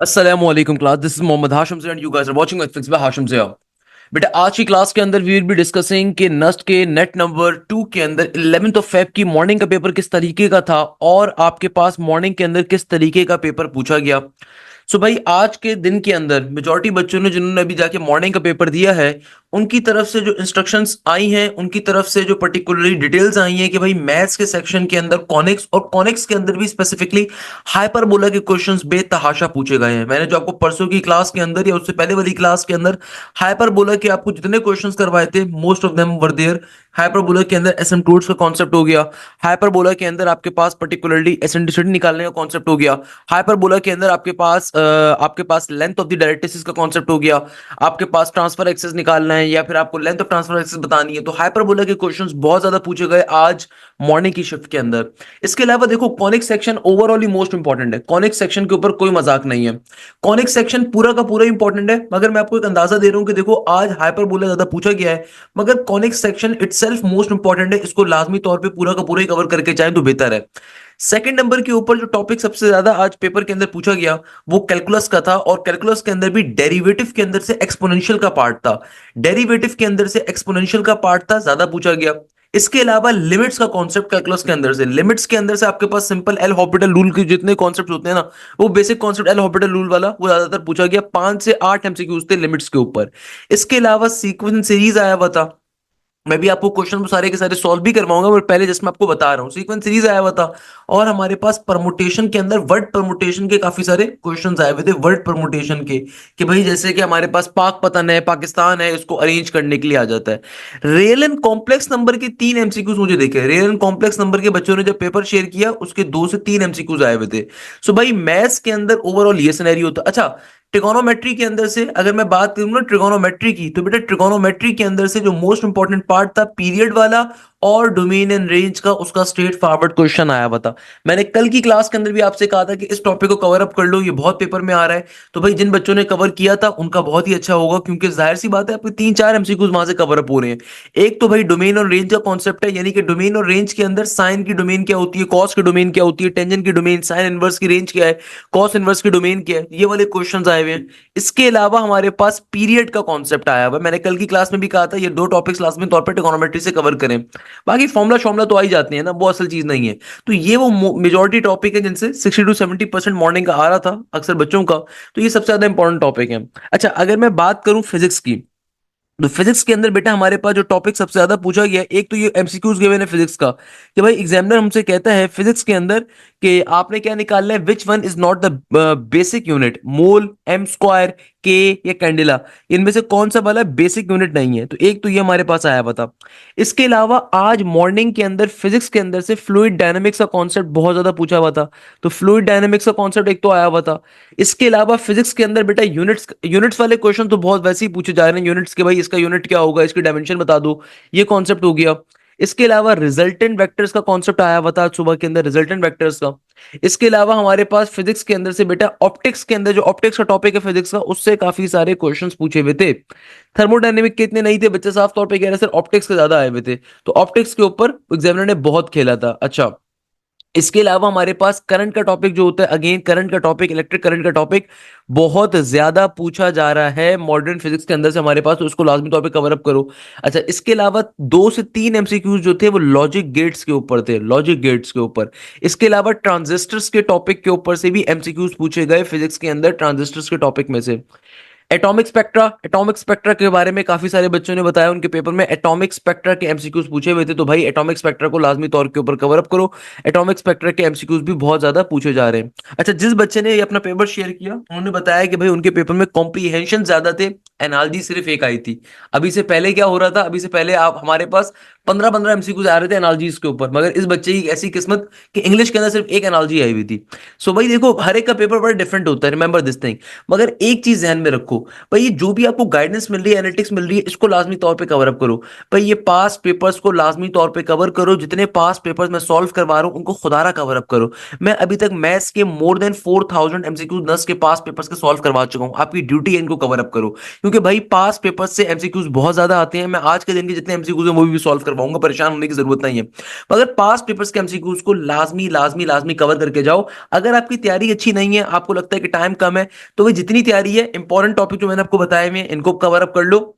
Assalamualaikum class. This is Mohammad Hashim Zia and you guys are watching Netflix by Hashim Zia. बेटा आज की class के अंदर we will be discussing कि Nernst के net number 2 के अंदर 11th ऑफ फेब की मॉर्निंग का पेपर किस तरीके का था और आपके पास मॉर्निंग के अंदर किस तरीके का पेपर पूछा गया। सो भाई आज के दिन के अंदर मेजॉरिटी बच्चों ने जिन्होंने अभी जाके मॉर्निंग का पेपर दिया है उनकी तरफ से जो इंस्ट्रक्शंस आई हैं उनकी तरफ से जो पर्टिकुलरली डिटेल्स आई हैं कि भाई मैथ्स के सेक्शन के अंदर कॉनिक्स और कॉनिक्स के अंदर भी स्पेसिफिकली हाइपरबोला के क्वेश्चंस बेतहाशा पूछे गए हैं। मैंने जो आपको परसों की क्लास के अंदर या उससे पहले वाली क्लास के अंदर हाइपरबोला के आपको जितने क्वेश्चंस करवाए थे most of them were there. Hyperbola के अंदर एसिम्प्टोट्स का कॉन्सेप्ट हो गया, हाइपरबोला के अंदर आपके पास पर्टिकुलरली एसेंट्रिसिटी निकालने का कॉन्सेप्ट हो गया, हाइपरबोला के अंदर आपके पास लेंथ ऑफ द डायरेक्ट्रिसेस का कॉन्सेप्ट हो गया, आपके पास ट्रांसफर एक्सेस निकालना है या फिर आपको लेंथ ऑफ ट्रांसफर एक्सेस बतानी है। तो हाइपरबोला के क्वेश्चंस बहुत ज्यादा पूछे गए आज मॉर्निंग की शिफ्ट के अंदर। इसके अलावा देखो कॉनिक सेक्शन ओवरऑल ही मोस्ट इंपॉर्टेंट है, कॉनिक सेक्शन के ऊपर कोई मजाक नहीं है, कॉनिक सेक्शन पूरा का पूरा इंपॉर्टेंट है। मगर मैं आपको एक अंदाजा दे रहा हूं कि देखो आज हाइपरबोला ज्यादा पूछा गया है मगर conic section itself most important है, इसको लाजमी तौर पे पूरा का पूरा ही कवर करके जाए तो बेहतर है। सेकंड नंबर के ऊपर जो टॉपिक सबसे ज्यादा आज पेपर के अंदर पूछा गया वो कैलकुलस का था और कैलकुलस के अंदर भी डेरिवेटिव के अंदर से एक्सपोनेंशियल का पार्ट था, डेरिवेटिव के अंदर से एक्सपोनेंशियल का पार्ट था, ज्यादा पूछा गया। इसके अलावा लिमिट्स का कॉन्सेप्ट कैलकुलस के अंदर से, लिमिट्स के अंदर से आपके पास सिंपल एल हॉस्पिटल रूल के जितने कॉन्सेप्ट होते हैं ना वो basic concept L hospital rule वाला वो ज्यादातर पूछा गया, 5 से 8 एमसीक्यूज थे लिमिट्स के ऊपर। इसके अलावा सीक्वेंस सीरीज आया हुआ था, मैं भी आपको क्वेश्चन सारे के सारे सॉल्व भी करवाऊंगा पर पहले जस्ट मैं आपको बता रहा हूँ सीक्वेंस सीरीज आया हुआ था। और हमारे पास परमुटेशन के अंदर वर्ड परमुटेशन के काफी सारे क्वेश्चंस आए हुए थे, वर्ड परमुटेशन के कि भाई जैसे कि हमारे पास पाक पतन है, पाकिस्तान है, इसको अरेंज करने के लिए आ जाता है। रियल एंड कॉम्प्लेक्स नंबर के 3 एमसीक्यूज मुझे देखे, रियल एंड कॉम्प्लेक्स नंबर के बच्चों ने जब पेपर शेयर किया उसके 2 से 3 एमसीक्यूज आए हुए थे। सो भाई मैथ्स के अंदर ओवरऑल ये सिनेरियो होता। अच्छा ट्रिगोनोमेट्री के अंदर से अगर मैं बात करूं ना ट्रिगोनोमेट्री की, तो बेटा ट्रिगोनोमेट्री के अंदर से जो मोस्ट इंपॉर्टेंट पार्ट था पीरियड वाला और डोमेन एंड रेंज का, उसका स्ट्रेट फॉरवर्ड क्वेश्चन आया हुआ था। मैंने कल की क्लास के अंदर भी आपसे कहा था कि इस टॉपिक को कवर अप कर लो, ये बहुत पेपर में आ रहा है। तो भाई जिन बच्चों ने कवर किया था उनका बहुत ही अच्छा होगा क्योंकि जाहिर सी बात है आपके 3 4 एमसीक्यूज वहां से कवर अप हो रहे हैं। एक तो भाई डोमेन और रेंज का कॉन्सेप्ट है, यानी कि डोमेन और रेंज के अंदर साइन की डोमेन क्या होती है, कॉस की डोमेन क्या होती है, टेंजेंट की डोमेन, साइन इनवर्स की रेंज क्या है, कॉस इनवर्स की डोमेन क्या है, ये वाले क्वेश्चंस आए हुए हैं। इसके अलावा हमारे पास पीरियड का कॉन्सेप्ट आया हुआ है, मैंने कल की क्लास में भी कहा था ये 2 टॉपिक्स लाजमी तौर पर ट्रिगोनोमेट्री से कवर करें, बाकी फॉर्मुला शॉर्मुला तो आ ही जाते हैं ना, वो असल चीज नहीं है। तो ये वो मेजॉरिटी टॉपिक है जिनसे 60 to 70% मॉर्निंग का आ रहा था अक्सर बच्चों का, तो ये सबसे ज्यादा इंपॉर्टेंट टॉपिक है। अच्छा अगर मैं बात करूं फिजिक्स की, तो फिजिक्स के अंदर बेटा हमारे पास जो टॉपिक सबसे ज्यादा पूछा गया एक तो ये एमसीक्यूज गिवन है फिजिक्स का कि भाई एग्जामिनर हमसे कहता है फिजिक्स के अंदर कि आपने क्या निकालना है, which one is not the basic unit, mole, M square, K या कैंडिला, इनमें से कौन सा वाला बेसिक यूनिट नहीं है। तो एक तो ये हमारे पास आया हुआ था। इसके अलावा आज मॉर्निंग के अंदर फिजिक्स के अंदर से फ्लूइड डायनामिक्स का कॉन्सेप्ट बहुत ज्यादा पूछा हुआ था, तो फ्लूइड डायनामिक्स का कॉन्सेप्ट एक तो आया हुआ था। इसके अलावा फिजिक्स के अंदर बेटा यूनिट्स यूनिट्स वाले क्वेश्चन तो बहुत वैसे ही पूछे जा रहे हैं, यूनिट्स के भाई इसका यूनिट क्या होगा, इसकी डायमेंशन बता दो, ये कॉन्सेप्ट हो गया। इसके अलावा रिजल्टेंट वेक्टर्स का कॉन्सेप्ट आया हुआ था सुबह के अंदर, रिजल्टेंट वेक्टर्स का। इसके अलावा हमारे पास फिजिक्स के अंदर से बेटा ऑप्टिक्स के अंदर जो ऑप्टिक्स का टॉपिक है फिजिक्स का उससे काफी सारे क्वेश्चंस पूछे हुए थे। थर्मोडायनेमिक के इतने नहीं थे, बच्चे साफ तौर पे कह रहे सर ऑप्टिक्स के ज्यादा आए हुए थे, तो ऑप्टिक्स के ऊपर एग्जामिनर ने बहुत खेला था। अच्छा इसके अलावा हमारे पास करंट का टॉपिक जो होता है, अगेन करंट का टॉपिक, इलेक्ट्रिक करंट का टॉपिक बहुत ज्यादा पूछा जा रहा है मॉडर्न फिजिक्स के अंदर से हमारे पास, तो उसको लाजमी तौर पे कवर अप करो। अच्छा इसके अलावा 2 से 3 एमसीक्यूज जो थे वो लॉजिक गेट्स के ऊपर थे, लॉजिक गेट्स के ऊपर। इसके अलावा ट्रांजिस्टर्स के टॉपिक के ऊपर से भी एमसीक्यूज पूछे गए फिजिक्स के अंदर, ट्रांजिस्टर्स के टॉपिक में से। एटॉमिक स्पेक्ट्रा, एटॉमिक स्पेक्ट्रा के बारे में काफी सारे बच्चों ने बताया उनके पेपर में एटॉमिक स्पेक्ट्रा के एमसीक्यूज पूछे हुए थे, तो भाई एटॉमिक स्पेक्ट्रा को लाजमी तौर के ऊपर कवर अप करो, एटॉमिक स्पेक्ट्रा के एमसीक्यूज भी बहुत ज्यादा पूछे जा रहे हैं। अच्छा जिस बच्चे ने ये अपना पेपर शेयर किया उन्होंने बताया कि भाई उनके पेपर में कॉम्प्रीहेंशन ज्यादा थे, एनालॉजी सिर्फ एक आई थी। अभी से पहले क्या हो रहा था, अभी से पहले आप हमारे पास 15 15 एमसीक्यूज आ रहे थे एनालॉजीज के ऊपर, मगर इस बच्चे की ऐसी किस्मत कि इंग्लिश के अंदर सिर्फ एक एनालॉजी आई हुई थी। सो भाई देखो हर एक का पेपर बड़ा डिफरेंट होता है, रिमेंबर दिस थिंग। मगर एक चीज ध्यान में रखो भाई, ये जो भी आपको गाइडेंस मिल रही है, एनालिटिक्स मिल रही है, इसको लाजमी तौर पे कवर अप करो। भाई ये पास पेपर्स को लाजमी तौर पे कवर करो, जितने पास पेपर्स मैं सॉल्व करवा रहा हूं उनको खुदारा कवर अप करो। मैं अभी तक मैथ्स के मोर देन 4000 एमसीक्यूज 10 के पास पेपर्स के सॉल्व करवा चुका हूं, आपकी ड्यूटी है इनको कवर अप करो, क्योंकि भाई पास पेपर्स से एमसीक्यूज बहुत ज्यादा आते हैं। मैं आज के दिन के जितने एमसीक्यूज हैं वो भी सॉल्व करवाऊंगा, परेशान होने की जरूरत नहीं है। मगर पास्ट पेपर्स के एमसीक्यूज को लाजमी लाजमी लाजमी कवर करके जाओ। अगर आपकी तैयारी अच्छी नहीं है, आपको लगता है कि टाइम कम है, तो भाई जितनी तैयारी है, इंपॉर्टेंट टॉपिक जो मैंने आपको बताए हुए हैं, इनको कवर अप कर लो।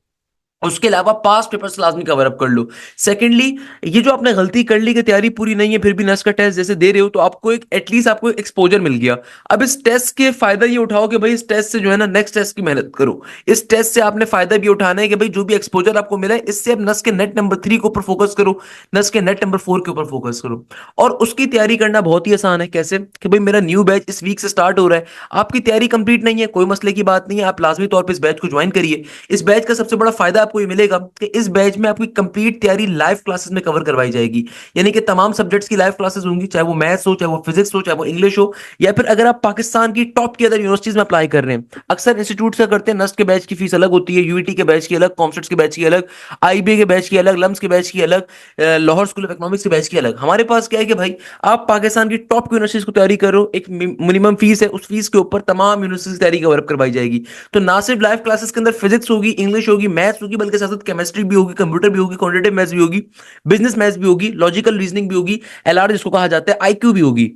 उसके अलावा पास्ट पेपर्स लाजमी कवर अप कर लो। सेकेंडली, ये जो आपने गलती कर ली कि तैयारी पूरी नहीं है फिर भी नस का टेस्ट जैसे दे रहे हो, तो आपको एक एटलीस्ट आपको एक्सपोजर मिल गया। अब इस टेस्ट के फायदा ये उठाओ कि भाई इस टेस्ट से जो है ना नेक्स्ट टेस्ट की मेहनत करो। इस टेस्ट से आपने फायदा भी उठाना है कि भाई जो भी एक्सपोजर आपको मिला है, इससे अब नस के नेट नंबर 3 के ऊपर फोकस करो, नस के नेट नंबर 4 के ऊपर फोकस करो। और उसकी तैयारी करना बहुत ही आसान है। कैसे? कि भाई मेरा न्यू बैच इस वीक से स्टार्ट हो रहा है, आपकी तैयारी कंप्लीट नहीं है, कोई मसले की बात नहीं है, आप लाजमी तौर पर इस बैच को ज्वाइन करिए। इस बैच का सबसे बड़ा फायदा आपको ये मिलेगा कि इस बैच में आपकी कंप्लीट तैयारी लाइव क्लासेस में कवर करवाई जाएगी। यानी कि तमाम सब्जेक्ट्स की लाइव क्लासेस होंगी, चाहे वो मैथ्स हो, चाहे वो फिजिक्स हो, चाहे वो इंग्लिश हो, या फिर अगर आप पाकिस्तान की टॉप की अदर यूनिवर्सिटीज में अप्लाई कर रहे हैं। अक्सर इंस्टीट्यूट क्या करते हैं, नस्ट के बैच की फीस अलग होती है, यूईटी के बैच की अलग, कॉमसेट्स के बैच की अलग, आईबीए के बैच की अलग, लम्स के बैच की अलग, लाहौर स्कूल ऑफ इकोनॉमिक्स के बैच की अलग। हमारे पास क्या है कि भाई आप पाकिस्तान की टॉप यूनिवर्सिटीज को तैयारी करो, एक मिनिमम फीस है, उस फीस के ऊपर तमाम यूनिवर्सिटीज की तैयारी कवर करवाई जाएगी। तो ना सिर्फ लाइव क्लासेस के अंदर फिजिक्स होगी, इंग्लिश होगी, मैथ्स होगी, बल्कि साथ साथ केमिस्ट्री भी होगी, कंप्यूटर भी होगी, क्वांटिटेटिव मैथ्स भी होगी, बिजनेस मैथ्स भी होगी, लॉजिकल रीजनिंग भी होगी, एलआर जिसको कहा जाता है, आईक्यू भी होगी।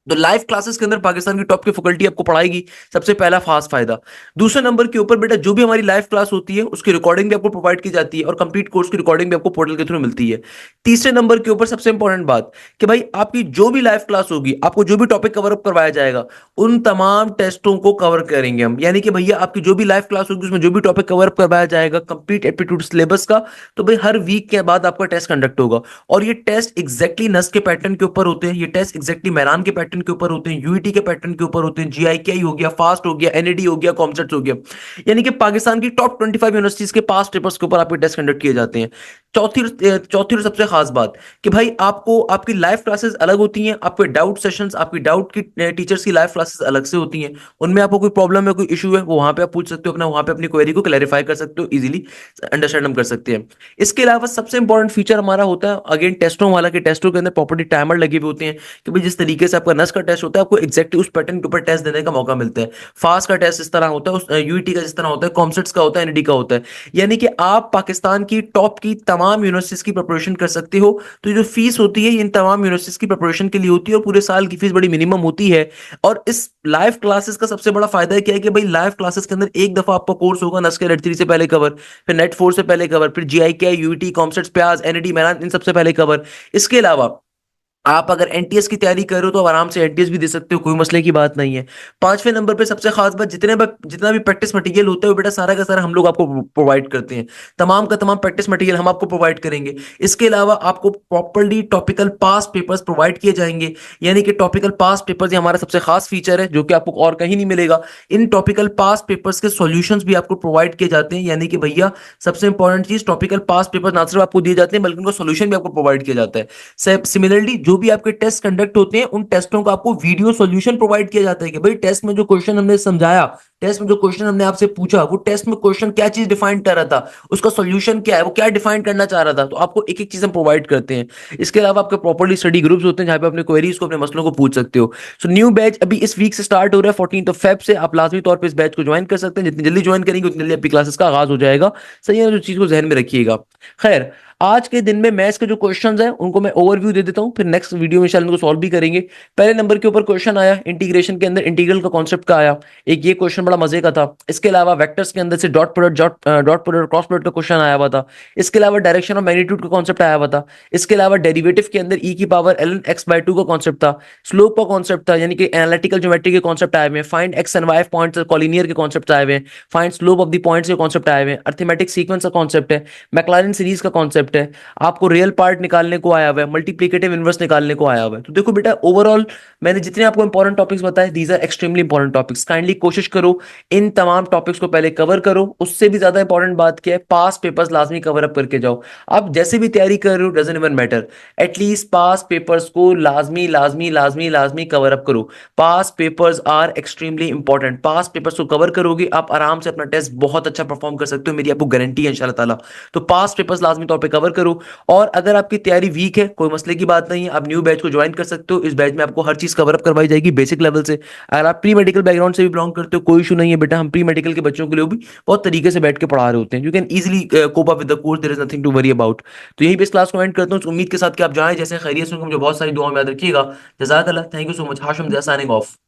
तो लाइव क्लासेस के अंदर पाकिस्तान की टॉप की फैकल्टी आपको पढ़ाएगी, सबसे पहला खास फायदा। दूसरे नंबर के ऊपर बेटा जो भी हमारी लाइव क्लास होती है उसकी रिकॉर्डिंग भी आपको प्रोवाइड की जाती है, और कंप्लीट कोर्स की रिकॉर्डिंग भी आपको पोर्टल के थ्रू मिलती है। तीसरे नंबर के ऊपर सबसे इंपॉर्टेंट बात कि भाई आपकी जो भी लाइव क्लास होगी, आपको जो भी टॉपिक कवर अप करवाया जाएगा, उन तमाम टेस्टों को कवर करेंगे हम। यानी कि भैया आपकी जो भी लाइव क्लास होगी उसमें जो भी टॉपिक कवर अप करवाया जाएगा कंप्लीट एप्टीट्यूड सिलेबस का, तो भाई हर वीक के बाद आपका टेस्ट कंडक्ट होगा। और ये टेस्ट एग्जैक्टली नस के पैटर्न के ऊपर होते हैं, ये टेस्ट एग्जैक्टली मेरान के पैटर्न के ऊपर होते हैं, यूईटी के पैटर्न के ऊपर होते हैं, जीआईकेआई हो गया, फास्ट हो गया, एनईडी हो गया, कॉमसेट्स हो गया। यानी कि पाकिस्तान की टॉप 25 यूनिवर्सिटीज के पास पेपर्स के ऊपर आपके टेस्ट कंडक्ट किए जाते हैं। चौथी और सबसे खास बात कि भाई आपको आपकी लाइव क्लासेस अलग होती हैं, आपके डाउट सेशंस, आपकी डाउट की टीचर्स की लाइव क्लासेस अलग से होती हैं। उनमें आपको कोई प्रॉब्लम है, कोई इशू है, वो वहां पे आप पूछ सकते हो, अपना वहां पे अपनी क्वेरी को क्लैरिफाई कर सकते हो, इजीली अंडरस्टैंड हम कर सकते हैं। इसके अलावा सबसे इंपॉर्टेंट फीचर हमारा होता है अगेन टेस्टों वाला, कि टेस्टों के अंदर प्रॉपर्टी टाइमर लगे हुए होते हैं कि भाई जिस तरीके से आपका नस का टेस्ट होता है, आपको एग्जैक्टली उस पैटर्न के ऊपर टेस्ट देने का मौका मिलता है। फास्ट का टेस्ट इस तरह होता है, उस यूईटी का जिस तरह होता है, कॉमसेट्स का होता है, एनईडी का होता है। यानी कि आप पाकिस्तान की टॉप की तमाम यूनिवर्सिटीज की प्रिपरेशन कर सकते हो। तो ये जो फीस होती है इन तमाम यूनिवर्सिटीज की प्रिपरेशन के लिए होती है, और पूरे साल की फीस बड़ी मिनिमम होती है। और इस लाइव क्लासेस का सबसे बड़ा फायदा क्या है कि भाई लाइव क्लासेस के अंदर एक दफा आपका कोर्स होगा नस के नेट 3 से पहले कवर, फिर नेट 4 से पहले कवर, फिर जीआईके, यूईटी, कॉमसेट्स, प्याज, एनईडी, मैरान, इन सबसे पहले कवर। इसके अलावा आप अगर एनटीएस की तैयारी कर रहे हो तो आराम से एनटीएस भी दे सकते हो, कोई मसले की बात नहीं है। पांचवें नंबर पे सबसे खास बात, जितना भी प्रैक्टिस मटेरियल होता है वो बेटा सारा का सारा हम लोग आपको प्रोवाइड करते हैं। तमाम का तमाम प्रैक्टिस मटेरियल हम आपको प्रोवाइड करेंगे। इसके अलावा आपको प्रॉपर्ली टॉपिकल पास पेपर्स प्रोवाइड किए जाएंगे। यानी कि टॉपिकल पास पेपर्स ये हमारा सबसे खास फीचर है जो कि आपको और कहीं नहीं मिलेगा। इन टॉपिकल पास पेपर्स के सॉल्यूशंस भी आपको प्रोवाइड किए जाते हैं। यानी कि भैया सबसे इंपॉर्टेंट चीज, टॉपिकल पास पेपर ना सिर्फ आपको दिए जाते हैं बल्कि उनका सॉल्यूशन भी आपको प्रोवाइड किया जाता है। सिमिलरली जो भी आपके टेस्ट कंडक्ट होते हैं उन टेस्टों का आपको वीडियो सॉल्यूशन प्रोवाइड किया जाता है कि भाई टेस्ट में जो क्वेश्चन हमने समझाया, टेस्ट में जो क्वेश्चन हमने आपसे पूछा, वो टेस्ट में क्वेश्चन क्या चीज डिफाइन कर रहा था, उसका सॉल्यूशन क्या है, वो क्या डिफाइन करना चाह रहा था, तो आपको एक एक चीज हम प्रोवाइड करते हैं। इसके अलावा आपके प्रॉपर्ली स्टडी ग्रुप्स होते हैं जहां पे अपने क्वेरीज को, अपने मसलों को पूछ सकते हो। सो न्यू बैच अभी इस वीक से स्टार्ट हो रहा है, 14 फेब से। आप लाजमी तौर पर इस बैच को ज्वाइन कर सकते हैं, जितनी जल्दी ज्वाइन करेंगे उतनी जल्दी आपकी क्लासेस का आगाज हो जाएगा। सही है, जो चीज को जहन में रखिएगा। खैर, आज के दिन में मैथ्स के जो क्वेश्चंस हैं उनको मैं ओवरव्यू दे देता हूं, फिर नेक्स्ट वीडियो में शायद उनको सॉल्व भी करेंगे। पहले नंबर के ऊपर क्वेश्चन आया इंटीग्रेशन के अंदर इंटीग्रल का कॉन्सेप्ट का आया, एक ये क्वेश्चन बड़ा मजे का था। इसके अलावा वेक्टर्स के अंदर से dot product dot product cross product का क्वेश्चन आया हुआ था। इसके अलावा डायरेक्शन ऑफ मैग्नीट्यूड का कॉन्सेप्ट आया हुआ था। इसके अलावा डेरिवेटिव के अंदर ई की पावर ln x/2 का कॉन्सेप्ट था। स्लोप का कॉन्सेप्ट था, यानी कि एनालिटिकल ज्योमेट्री के कॉन्सेप्ट आए हुए हैं। Find x and y points collinear के कॉन्सेप्ट आए हुए हैं। Find slope of the points के कॉन्सेप्ट आए हुए हैं। अर्थमेटिक सीक्वेंस का कॉन्सेप्ट है। मैक्लॉरिन सीरीज का कॉन्सेप्ट है। आपको रियल पार्ट निकालने को आया हुआ है, मल्टीप्लिकेटिव इनवर्स निकालने को आया हुआ है। तो देखो बेटा, ओवरऑल मैंने जितने आपको इंपॉर्टेंट टॉपिक्स बताए, these are extremely important topics. Kindly कोशिश करो इन तमाम टॉपिक्स को पहले कवर करो। उससे भी ज्यादा इंपॉर्टेंट बात क्या है, पास पेपर्स लाजमी कवर अप करके जाओ। आप जैसे भी तैयारी कर रहे हो doesn't even matter, at least past papers को लाजमी लाजमी लाजमी लाजमी कवर अप करो। Past papers are extremely important. Past papers को कवर करोगे आप आराम से अपना टेस्ट बहुत अच्छा परफॉर्म कर सकते हो, मेरी आपको गारंटी है इंशाल्लाह ताला। तो पास पेपर्स लाजमी तौर पे कवर कवर करो। और अगर आपकी तैयारी वीक है, कोई मसले की बात नहीं है, आप न्यू बैच को ज्वाइन कर सकते हो। इस बैच में आपको हर चीज कवर अप करवाई जाएगी बेसिक लेवल से। अगर आप प्री मेडिकल बैकग्राउंड से भी बिलोंग करते हो, कोई इशू नहीं है बेटा, हम प्री मेडिकल के बच्चों के लिए भी बहुत तरीके से बैठ के पढ़ा रहे होते हैं। You can easily cope up with the course, there is nothing to worry about. तो यही पे इस क्लास को एंड करता हूँ, उम्मीद के साथ कि आप जाएं जैसे खैरियत से, मुझे बहुत सारी दुआ में याद रखिएगा। जज़ाकल्लाह, thank you so much. Hashim signing of.